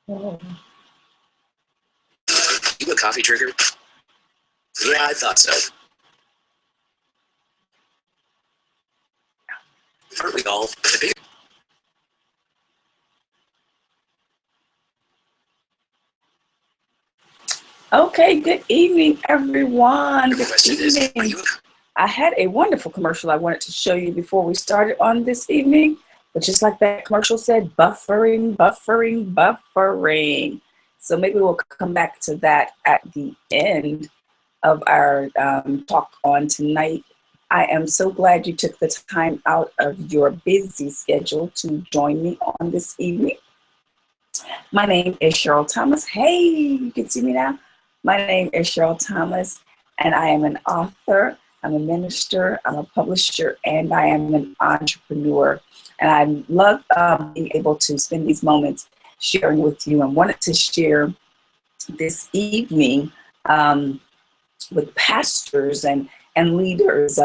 You a coffee drinker? Yeah, I thought so. Aren't we all? Okay, good evening, everyone. Good evening. I had a wonderful commercial I wanted to show you before we started on this evening, but just like that commercial said, buffering, buffering, buffering. So maybe we'll come back to that at the end of our talk on tonight. I am so glad you took the time out of your busy schedule to join me on this evening. My name is Cheryl Thomas. Hey, you can see me now. My name is Cheryl Thomas, and I am an author, I'm a minister, I'm a publisher, and I am an entrepreneur. And I love being able to spend these moments sharing with you, and wanted to share this evening with pastors and leaders,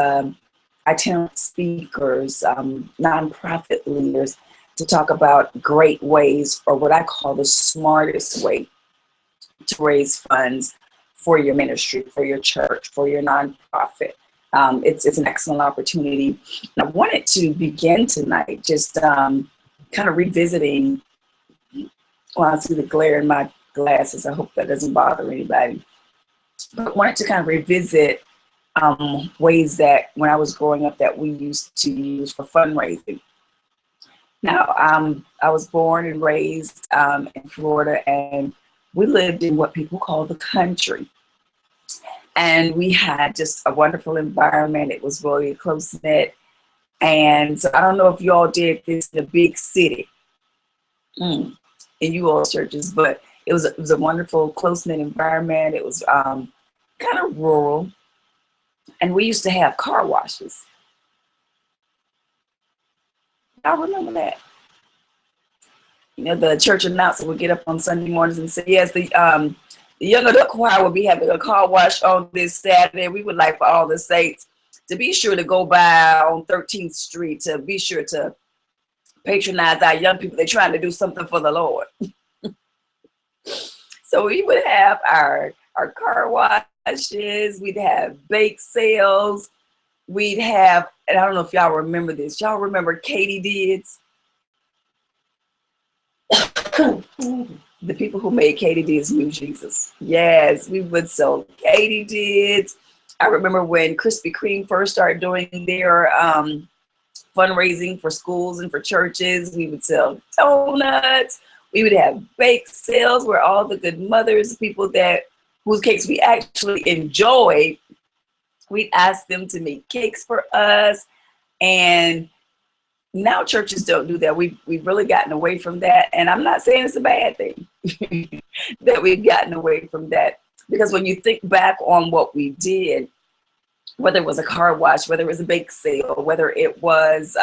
itinerant speakers, nonprofit leaders, to talk about great ways, or what I call the smartest way to raise funds for your ministry, for your church, for your nonprofit. It's an excellent opportunity. And I wanted to begin tonight just kind of revisiting, well, I see the glare in my glasses. I hope that doesn't bother anybody. But I wanted to kind of revisit ways that when I was growing up that we used to use for fundraising. Now, I was born and raised in Florida, and we lived in what people call the country. And we had just a wonderful environment. It was really close-knit. And so I don't know if you all did this in a big city, in you all churches, but it was a wonderful close-knit environment. It was kind of rural. And we used to have car washes. I remember that. You know, the church announcer would get up on Sunday mornings and say, yes, the young adult choir will be having a car wash on this Saturday. We would like for all the saints to be sure to go by on 13th Street, to be sure to patronize our young people. They're trying to do something for the Lord. So we would have our car washes, we'd have bake sales, we'd have, and I don't know if y'all remember this. Y'all remember katydids? The people who made katydids knew Jesus. Yes, we would sell katydids. I remember when Krispy Kreme first started doing their fundraising for schools and for churches. We would sell donuts. We would have bake sales where all the good mothers, people whose cakes we actually enjoyed, we'd ask them to make cakes for us. And now churches don't do that. We've really gotten away from that. And I'm not saying it's a bad thing that we've gotten away from that. Because when you think back on what we did, whether it was a car wash, whether it was a bake sale, whether it was,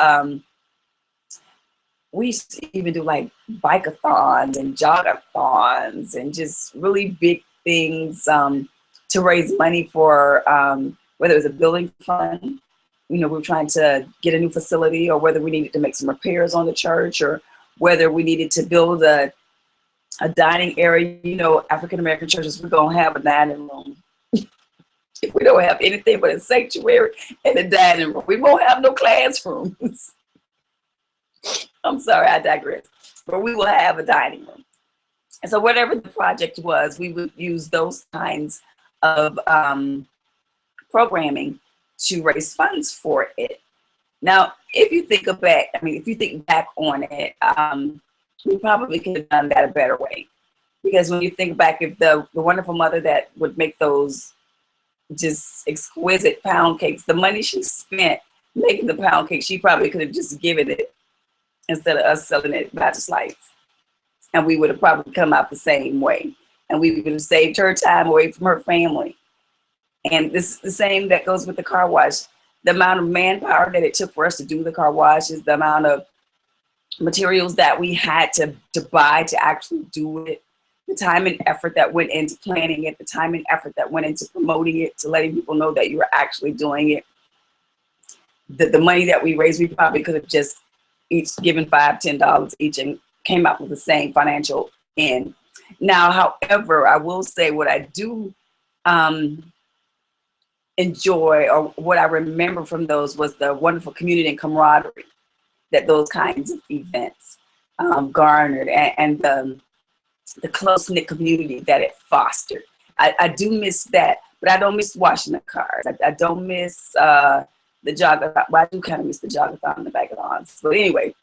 we used to even do like bike-a-thons and jog-a-thons and just really big things to raise money for, whether it was a building fund. You know, we were trying to get a new facility, or whether we needed to make some repairs on the church, or whether we needed to build a dining area. You know, African-American churches, we're going to have a dining room. If we don't have anything but a sanctuary and a dining room, we won't have no classrooms. I'm sorry, I digress. But we will have a dining room. And so whatever the project was, we would use those kinds of programming to raise funds for it. Now, if you think back on it, we probably could have done that a better way. Because when you think back, if the wonderful mother that would make those just exquisite pound cakes, the money she spent making the pound cake, she probably could have just given it instead of us selling it by the slice. And we would have probably come out the same way. And we would have saved her time away from her family. And this is the same that goes with the car wash. The amount of manpower that it took for us to do the car washes, the amount of materials that we had to buy to actually do it, the time and effort that went into planning it, the time and effort that went into promoting it, to letting people know that you were actually doing it. The money that we raised, we probably could have just each given $5, $10 each and came out with the same financial in. Now, however, I will say what I do enjoy, or what I remember from those, was the wonderful community and camaraderie that those kinds of events garnered, and the close-knit community that it fostered. I do miss that, but I don't miss washing the cars. I don't miss the jogathon. Well, I do kind of miss the jogathon and the bag-a-thons. But anyway,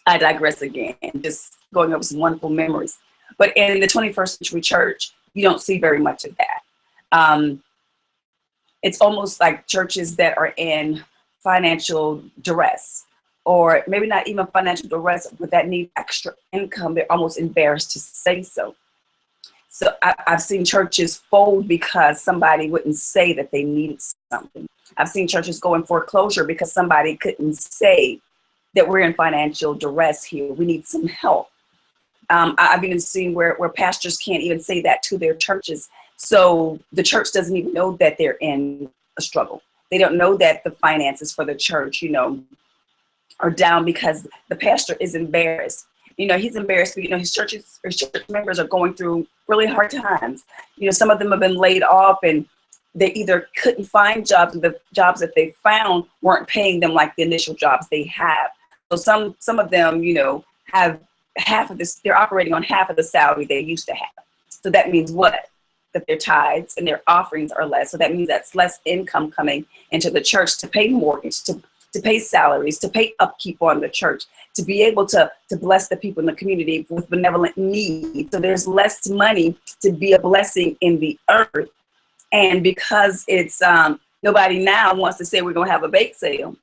I digress again, just going over some wonderful memories. But in the 21st century church, you don't see very much of that. It's almost like churches that are in financial duress, or maybe not even financial duress, but that need extra income. They're almost embarrassed to say so. So I've seen churches fold because somebody wouldn't say that they needed something. I've seen churches go in foreclosure because somebody couldn't say that we're in financial duress here. We need some help. I've even seen where pastors can't even say that to their churches. So the church doesn't even know that they're in a struggle. They don't know that the finances for the church, are down because the pastor is embarrassed. He's embarrassed, but his church members are going through really hard times. Some of them have been laid off, and they either couldn't find jobs, or the jobs that they found weren't paying them like the initial jobs they have. So some of them, have half of this, they're operating on half of the salary they used to have. So that means what? That their tithes and their offerings are less. So that means that's less income coming into the church to pay mortgage, to pay salaries, to pay upkeep on the church, to be able to bless the people in the community with benevolent needs. So there's less money to be a blessing in the earth. And because it's nobody now wants to say we're going to have a bake sale.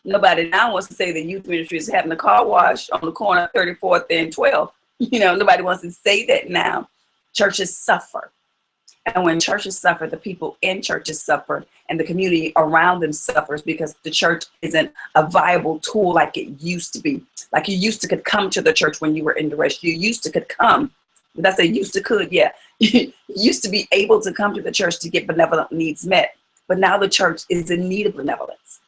Nobody now wants to say the youth ministry is having a car wash on the corner of 34th and 12th. Nobody wants to say that now. Churches suffer. And when churches suffer, the people in churches suffer, and the community around them suffers, because the church isn't a viable tool like it used to be. Like you used to could come to the church when you were in duress. You used to could come. Did I say used to could? Yeah. You used to be able to come to the church to get benevolent needs met. But now the church is in need of benevolence.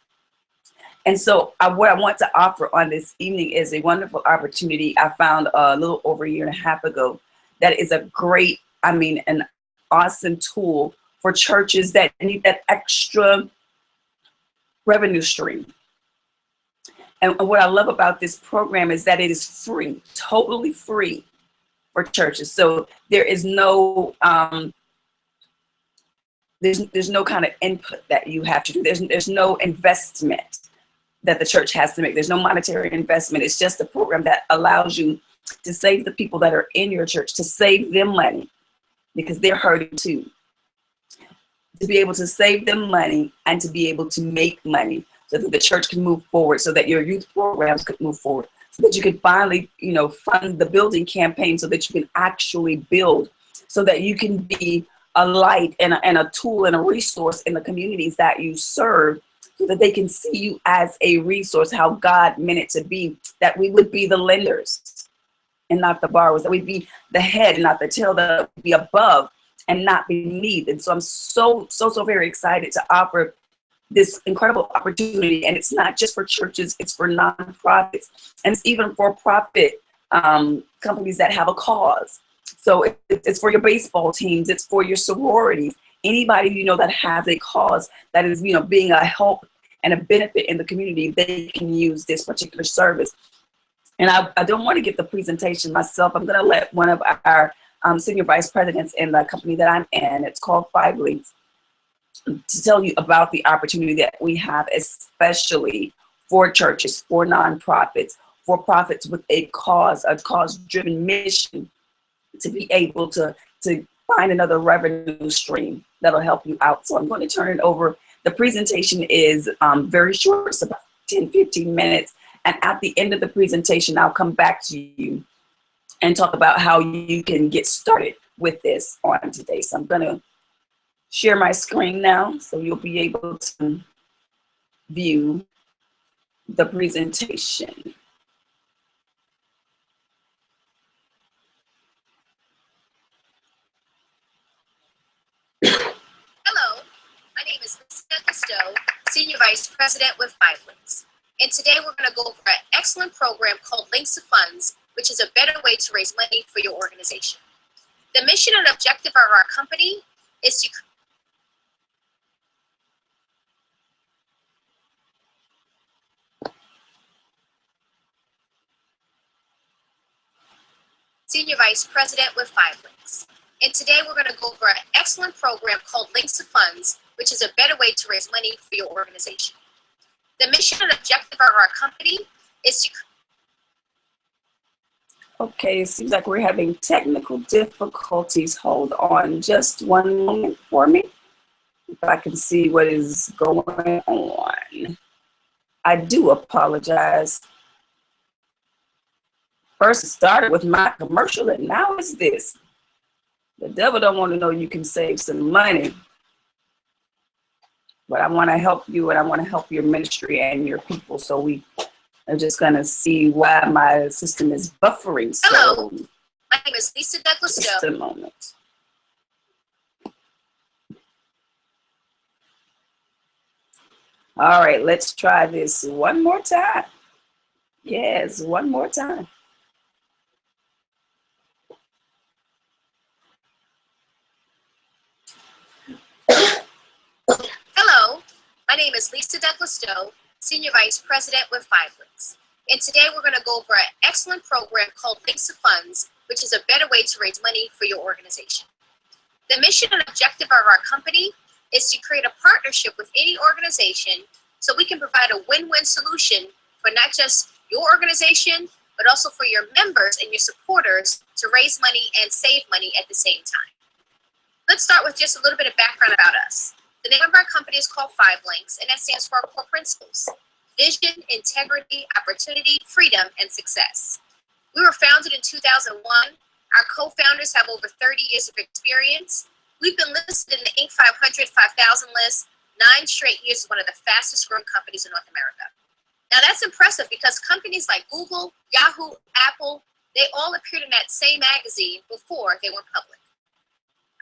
And so what I want to offer on this evening is a wonderful opportunity I found a little over a year and a half ago. That is a great, an awesome tool for churches that need that extra revenue stream. And what I love about this program is that it is free, totally free for churches. So there is no, there's no kind of input that you have to do. There's no investment that the church has to make. There's no monetary investment. It's just a program that allows you to save the people that are in your church, to save them money, because they're hurting too. To be able to save them money and to be able to make money so that the church can move forward, so that your youth programs could move forward, so that you can finally, fund the building campaign, so that you can actually build, so that you can be a light and a tool and a resource in the communities that you serve, so that they can see you as a resource, how God meant it to be, that we would be the lenders and not the borrowers, that we'd be the head and not the tail, that we'd be above and not beneath. And so I'm so very excited to offer this incredible opportunity. And it's not just for churches, it's for nonprofits, and it's even for profit companies that have a cause. So it's for your baseball teams, it's for your sororities, anybody that has a cause that is being a help and a benefit in the community. They can use this particular service. And I don't want to give the presentation myself. I'm going to let one of our senior vice presidents in the company that I'm in, it's called 5 Links, to tell you about the opportunity that we have, especially for churches, for nonprofits, for profits with a cause-driven mission, to be able to find another revenue stream that'll help you out. So I'm going to turn it over. The presentation is very short, it's about 10-15 minutes. And at the end of the presentation, I'll come back to you and talk about how you can get started with this on today. So I'm going to share my screen now, so you'll be able to view the presentation. Hello, my name is Lisa Cousteau, Senior Vice President with 5 Links. And today we're going to go over an excellent program called Links to Funds which is a better way to raise money for your organization. The mission and objective of our company is to Senior Vice President with 5 Links. And today we're going to go over an excellent program called Links to Funds, which is a better way to raise money for your organization. The mission and objective of our company is to... Okay, it seems like we're having technical difficulties. Hold on just one moment for me, if I can see what is going on. I do apologize. First it started with my commercial and now it's this. The devil don't want to know you can save some money. But I want to help you and I want to help your ministry and your people. So we are just going to see why my system is buffering. Hello, my name is Lisa Douglas. Just a moment. All right, let's try this one more time. Yes, one more time. Hello, my name is Lisa Douglas Doe, Senior Vice President with 5 Links. And today we're going to go over an excellent program called Links to Funds, which is a better way to raise money for your organization. The mission and objective of our company is to create a partnership with any organization so we can provide a win-win solution for not just your organization, but also for your members and your supporters to raise money and save money at the same time. Let's start with just a little bit of background about us. The name of our company is called 5 Links, and that stands for our core principles: vision, integrity, opportunity, freedom, and success. We were founded in 2001. Our co-founders have over 30 years of experience. We've been listed in the Inc. 500, 5,000 list 9 straight years as one of the fastest growing companies in North America. Now that's impressive because companies like Google, Yahoo, Apple, they all appeared in that same magazine before they went public.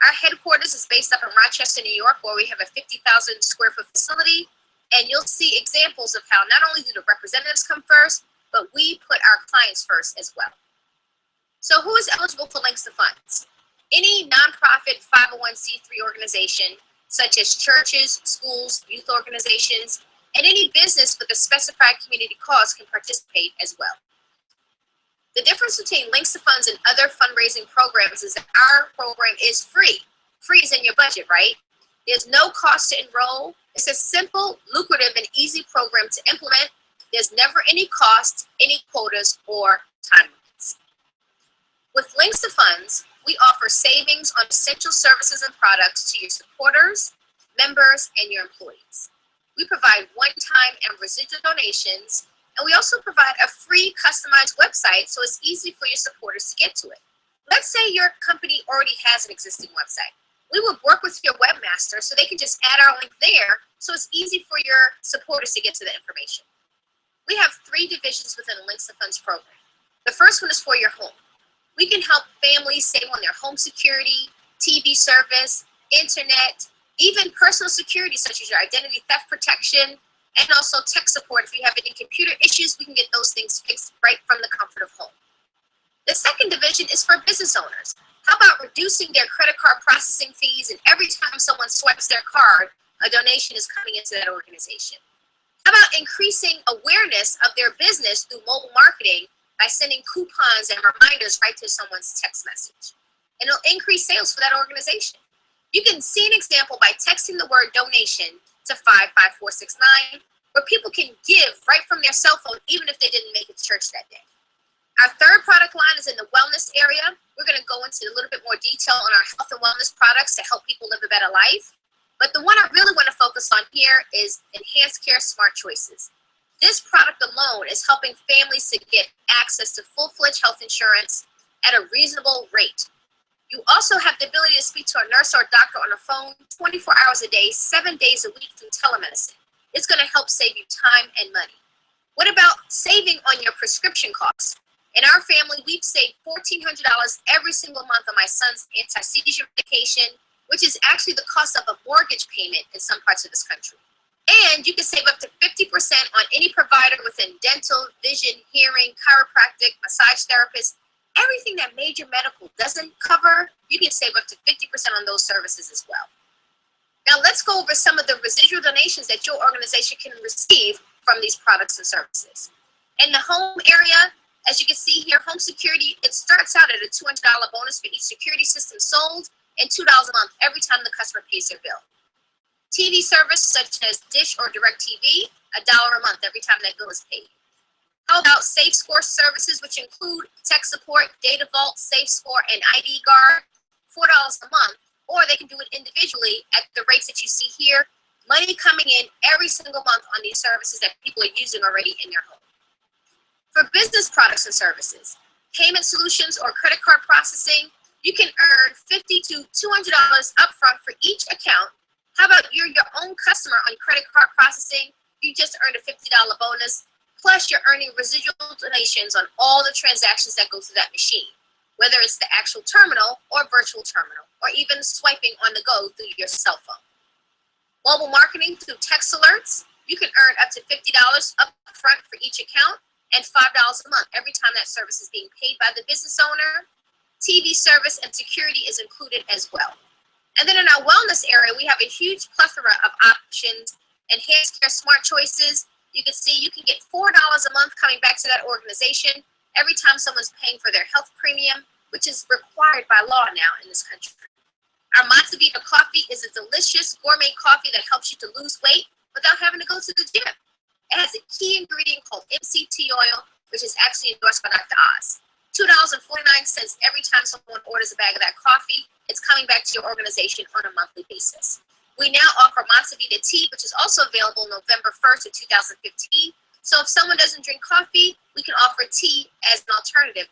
Our headquarters is based up in Rochester, New York, where we have a 50,000 square foot facility. And you'll see examples of how not only do the representatives come first, but we put our clients first as well. So who is eligible for Links to Funds? Any nonprofit 501c3 organization, such as churches, schools, youth organizations, and any business with a specified community cause can participate as well. The difference between Links to Funds and other fundraising programs is that our program is free. Free is in your budget, right? There's no cost to enroll. It's a simple, lucrative, and easy program to implement. There's never any cost, any quotas, or time limits. With Links to Funds, we offer savings on essential services and products to your supporters, members, and your employees. We provide one-time and residual donations, and we also provide a free customized website so it's easy for your supporters to get to it. Let's say your company already has an existing website. We would work with your webmaster so they can just add our link there so it's easy for your supporters to get to the information. We have 3 divisions within the Links to Funds program. The first one is for your home. We can help families save on their home security, TV service, internet, even personal security such as your identity theft protection, and also tech support. If you have any computer issues, we can get those things fixed right from the comfort of home. The second division is for business owners. How about reducing their credit card processing fees, and every time someone swipes their card, a donation is coming into that organization? How about increasing awareness of their business through mobile marketing by sending coupons and reminders right to someone's text message? And it'll increase sales for that organization. You can see an example by texting the word donation to 55469, where people can give right from their cell phone even if they didn't make it to church that day. Our third product line is in the wellness area. We're going to go into a little bit more detail on our health and wellness products to help people live a better life. But the one I really want to focus on here is Enhanced Care Smart Choices. This product alone is helping families to get access to full-fledged health insurance at a reasonable rate. You also have the ability to speak to a nurse or a doctor on the phone 24 hours a day, 7 days a week through telemedicine. It's going to help save you time and money. What about saving on your prescription costs? In our family, we've saved $1,400 every single month on my son's anti-seizure medication, which is actually the cost of a mortgage payment in some parts of this country. And you can save up to 50% on any provider within dental, vision, hearing, chiropractic, massage therapist, everything that major medical doesn't cover, you can save up to 50% on those services as well. Now let's go over some of the residual donations that your organization can receive from these products and services. In the home area, as you can see here, home security, it starts out at a $200 bonus for each security system sold and $2 a month every time the customer pays their bill. TV service such as Dish or DirecTV, $1 a month every time that bill is paid. How about SafeScore services, which include tech support, Data Vault, SafeScore, and ID Guard, $4 a month, or they can do it individually at the rates that you see here. Money coming in every single month on these services that people are using already in their home. For business products and services, payment solutions or credit card processing, you can earn $50 to $200 upfront for each account. How about you're your own customer on credit card processing? You just earned a $50 bonus, plus you're earning residual donations on all the transactions that go through that machine, whether it's the actual terminal or virtual terminal, or even swiping on the go through your cell phone. Mobile marketing through text alerts, you can earn up to $50 upfront for each account and $5 a month every time that service is being paid by the business owner. TV service and security is included as well. And then in our wellness area, we have a huge plethora of options. Enhanced Care Smart Choices, you can see you can get $4 a month coming back to that organization every time someone's paying for their health premium, which is required by law now in this country. Our Matza Vita coffee is a delicious gourmet coffee that helps you to lose weight without having to go to the gym. It has a key ingredient called MCT oil, which is actually endorsed by Dr. Oz. $2.49 every time someone orders a bag of that coffee. It's coming back to your organization on a monthly basis. We now offer Matza Vita tea, which is also available November 1st of 2015. So if someone doesn't drink coffee, we can offer tea as an alternative.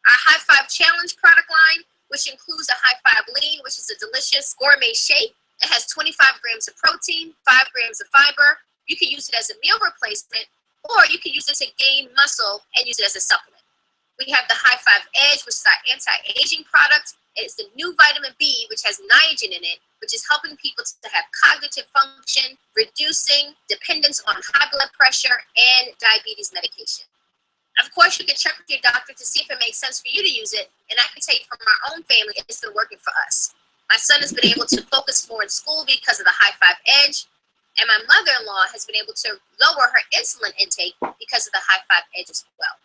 Our High Five Challenge product line, which includes a High Five Lean, which is a delicious gourmet shake. It has 25 grams of protein, 5 grams of fiber. You can use it as a meal replacement, or you can use it to gain muscle and use it as a supplement. We have the High Five Edge, which is our anti-aging product. It's the new vitamin B, which has niacin in it, which is helping people to have cognitive function, reducing dependence on high blood pressure and diabetes medication. Of course, you can check with your doctor to see if it makes sense for you to use it, and I can tell you from our own family, it's been working for us. My son has been able to focus more in school because of the High Five Edge, and my mother-in-law has been able to lower her insulin intake because of the High Five Edge as well.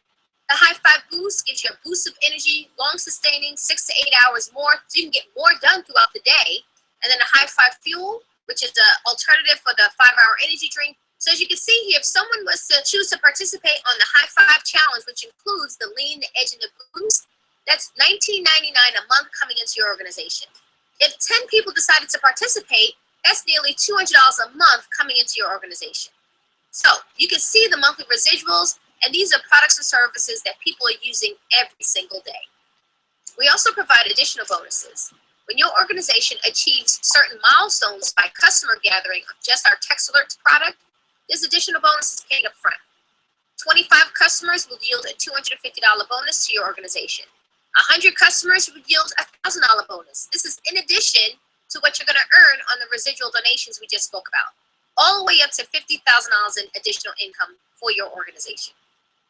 The High Five Boost gives you a boost of energy, long-sustaining, 6 to 8 hours more, so you can get more done throughout the day. And then the High Five Fuel, which is the alternative for the 5-hour energy drink. So as you can see here, if someone was to choose to participate on the High Five Challenge, which includes the Lean, the Edge, and the Boost, that's $19.99 a month coming into your organization. If 10 people decided to participate, that's nearly $200 a month coming into your organization. So you can see the monthly residuals, and these are products and services that people are using every single day. We also provide additional bonuses. When your organization achieves certain milestones by customer gathering of just our Text Alerts product, there's additional bonuses paid up front. 25 customers will yield a $250 bonus to your organization. 100 customers would yield a $1,000 bonus. This is in addition to what you're going to earn on the residual donations we just spoke about, all the way up to $50,000 in additional income for your organization.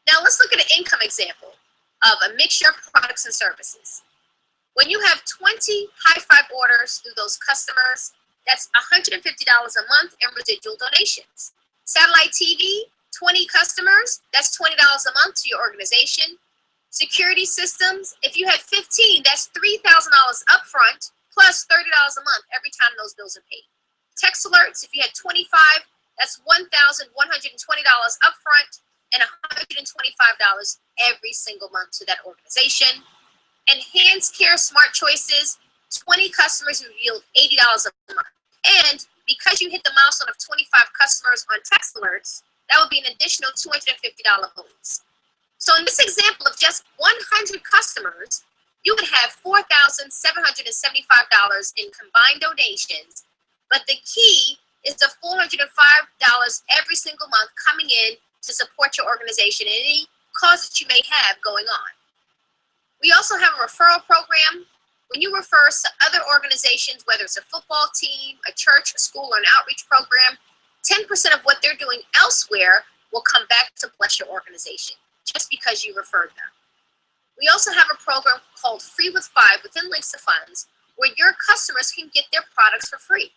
Now let's look at an income example of a mixture of products and services. When you have 20 High Five orders through those customers, that's $150 a month in residual donations. Satellite TV, 20 customers, that's $20 a month to your organization. Security systems, if you had 15, that's $3,000 upfront plus $30 a month every time those bills are paid. Text Alerts, if you had 25, that's $1,120 upfront and $125 every single month to that organization. Enhanced Care Smart Choices, 20 customers will yield $80 a month. And because you hit the milestone of 25 customers on Text Alerts, that would be an additional $250 bonus. So in this example of just 100 customers, you would have $4,775 in combined donations. But the key is the $405 every single month coming in to support your organization and any cause that you may have going on. We also have a referral program. When you refer to other organizations, whether it's a football team, a church, a school, or an outreach program, 10% of what they're doing elsewhere will come back to bless your organization just because you referred them. We also have a program called Free with Five within Links to Funds, where your customers can get their products for free.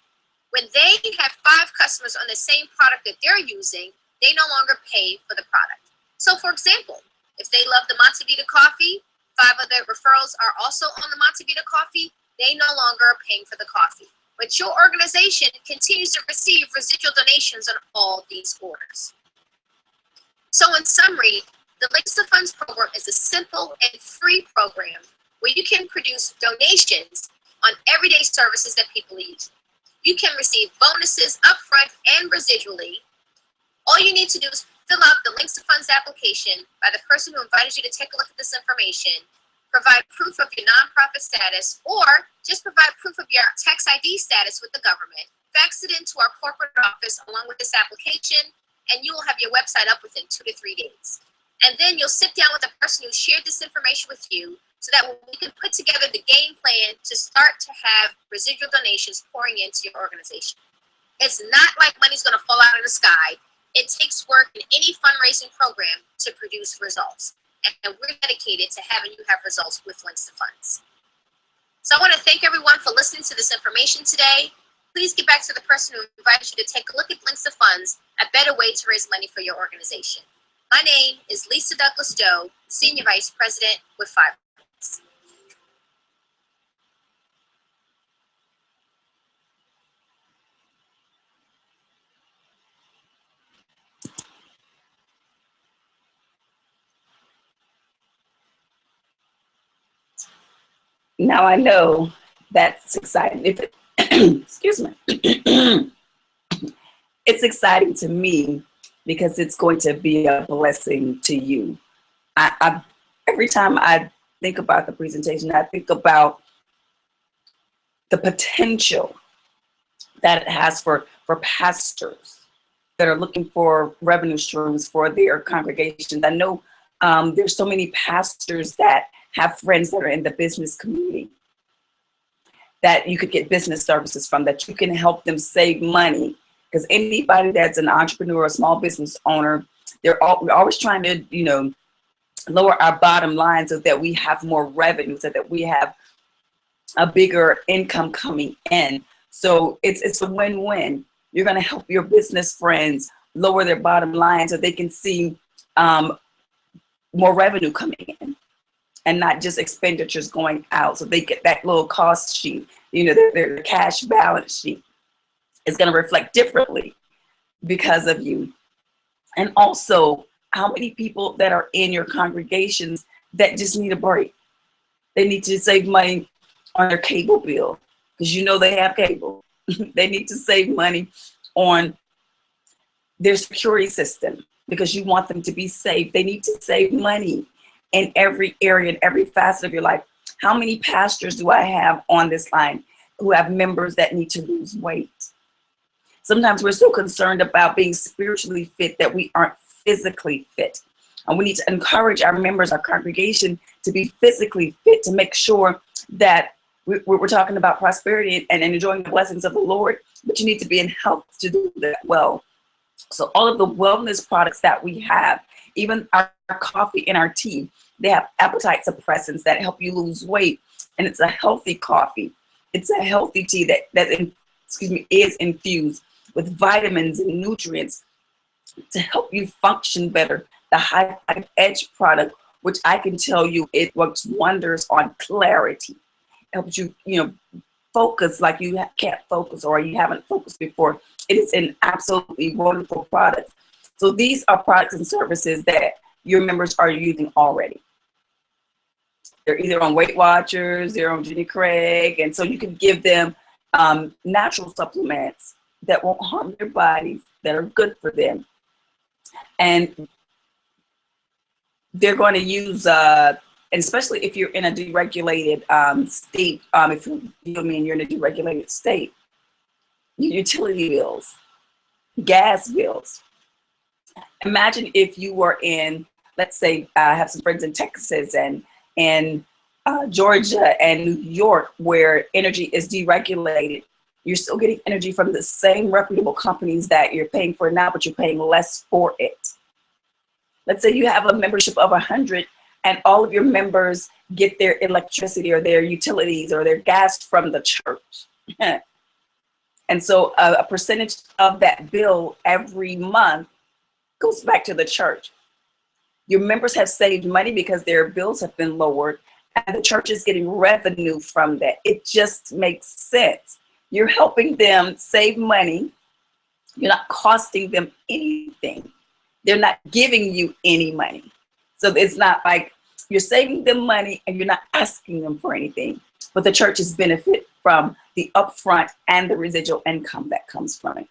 When they have 5 customers on the same product that they're using, they no longer pay for the product. So for example, if they love the Montevita coffee, 5 of their referrals are also on the Montevita coffee, they no longer are paying for the coffee. But your organization continues to receive residual donations on all these orders. So in summary, the Links to Funds program is a simple and free program where you can produce donations on everyday services that people use. You can receive bonuses upfront and residually. All you need to do is fill out the Links to Funds application by the person who invited you to take a look at this information, provide proof of your nonprofit status, or just provide proof of your tax ID status with the government. Fax it into our corporate office along with this application, and you will have your website up within 2 to 3 days. And then you'll sit down with the person who shared this information with you so that we can put together the game plan to start to have residual donations pouring into your organization. It's not like money's going to fall out of the sky. It takes work in any fundraising program to produce results. And we're dedicated to having you have results with Links to Funds. So I want to thank everyone for listening to this information today. Please get back to the person who invited you to take a look at Links to Funds, a better way to raise money for your organization. My name is Lisa Douglas Doe, Senior Vice President with Five Links. Now I know that's exciting. If it, excuse me, it's exciting to me because it's going to be a blessing to you. Every time I think about the presentation, I think about the potential that it has for pastors that are looking for revenue streams for their congregations. I know there's so many pastors that have friends that are in the business community that you could get business services from, that you can help them save money. Because anybody that's an entrepreneur, a small business owner, we're always trying to, lower our bottom line so that we have more revenue, so that we have a bigger income coming in. So it's a win-win. You're going to help your business friends lower their bottom line so they can see more revenue coming in and not just expenditures going out. So they get that little cost sheet, their cash balance sheet is going to reflect differently because of you. And also, how many people that are in your congregations that just need a break? They need to save money on their cable bill because they have cable. They need to save money on their security system because you want them to be safe. They need to save money in every area, in every facet of your life. How many pastors do I have on this line who have members that need to lose weight? Sometimes we're so concerned about being spiritually fit that we aren't physically fit. And we need to encourage our members, our congregation, to be physically fit, to make sure that we're talking about prosperity and enjoying the blessings of the Lord, but you need to be in health to do that well. So all of the wellness products that we have, even our coffee and our tea, they have appetite suppressants that help you lose weight. And it's a healthy coffee. It's a healthy tea that is infused with vitamins and nutrients to help you function better. The High Five Edge product, which I can tell you, it works wonders on clarity. It helps you, focus like you can't focus or you haven't focused before. It is an absolutely wonderful product. So these are products and services that your members are using already. They're either on Weight Watchers, they're on Jenny Craig, and so you can give them natural supplements that won't harm their bodies, that are good for them. And they're going to use, and especially if you're in a deregulated state, if you're in a deregulated state, your utility bills, gas bills. Imagine if you were in, let's say, I have some friends in Texas and Georgia and New York where energy is deregulated. You're still getting energy from the same reputable companies that you're paying for now, but you're paying less for it. Let's say you have a membership of 100 and all of your members get their electricity or their utilities or their gas from the church. And so a percentage of that bill every month goes back to the church. Your members have saved money because their bills have been lowered, and the church is getting revenue from that. It just makes sense. You're helping them save money. You're not costing them anything. They're not giving you any money. So it's not like you're saving them money and you're not asking them for anything. But the churches benefit from the upfront and the residual income that comes from it.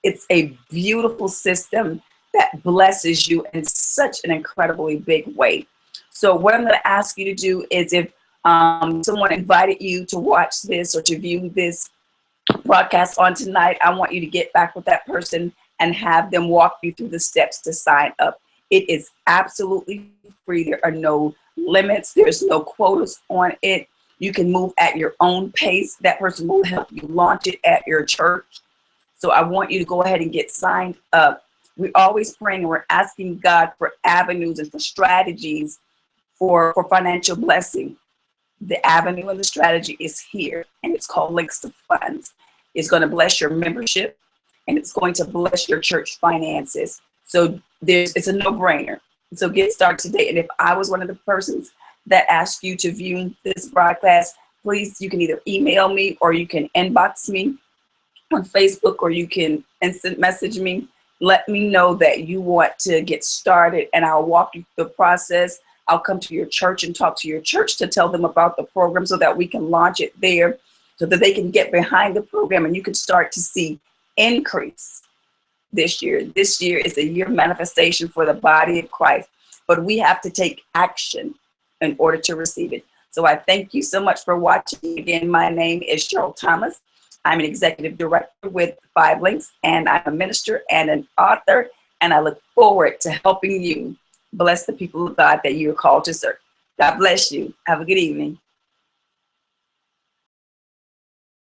It's a beautiful system that blesses you in such an incredibly big way. So what I'm going to ask you to do is, if someone invited you to watch this or to view this broadcast on tonight, I want you to get back with that person and have them walk you through the steps to sign up. It is absolutely free. There are no limits. There's no quotas on it. You can move at your own pace. That person will help you launch it at your church. So I want you to go ahead and get signed up. We're always praying and we're asking God for avenues and for strategies for financial blessing. The avenue and the strategy is here, and it's called Links to Funds. It's going to bless your membership, and it's going to bless your church finances. So it's a no-brainer. So get started today. And if I was one of the persons that asked you to view this broadcast, please, you can either email me or you can inbox me on Facebook, or you can instant message me. Let me know that you want to get started, and I'll walk you through the process. I'll come to your church and talk to your church to tell them about the program so that we can launch it there, so that they can get behind the program and you can start to see increase this year. This year is a year of manifestation for the body of Christ, but we have to take action in order to receive it. So I thank you so much for watching. Again, my name is Cheryl Thomas. I'm an executive director with 5 Links, and I'm a minister and an author, and I look forward to helping you bless the people of God that you are called to serve. God bless you. Have a good evening.